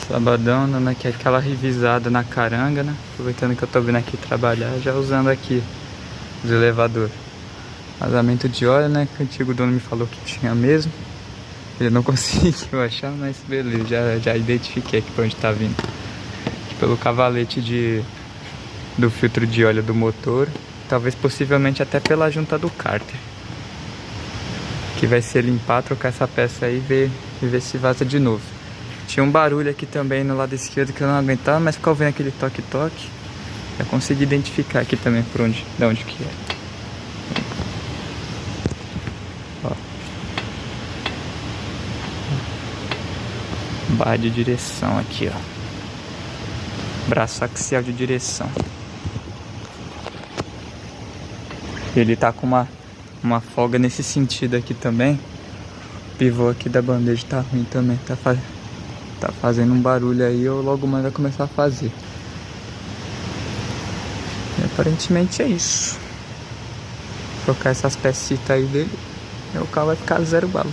Sabadão, dando aqui aquela revisada na caranga, né? Aproveitando que eu tô vindo aqui trabalhar, já usando aqui os elevadores. Vazamento de óleo, né? Que o antigo dono me falou que tinha mesmo. Ele não conseguiu achar, mas beleza, já identifiquei aqui pra onde tá vindo. Aqui pelo cavalete do filtro de óleo do motor. Talvez possivelmente até pela junta do cárter. Que vai ser limpar, trocar essa peça aí e ver se vaza de novo. Tinha um barulho aqui também no lado esquerdo que eu não aguentava, mas ficou vendo aquele toque-toque. Já consegui identificar aqui também de onde que é. Ó. Barra de direção aqui, ó. Braço axial de direção. Ele tá com uma folga nesse sentido aqui também. O pivô aqui da bandeja tá ruim também, tá fazendo um barulho aí, ou logo mais vai começar a fazer. E aparentemente é isso. Trocar essas pecinhas aí dele, e o carro vai ficar zero bala.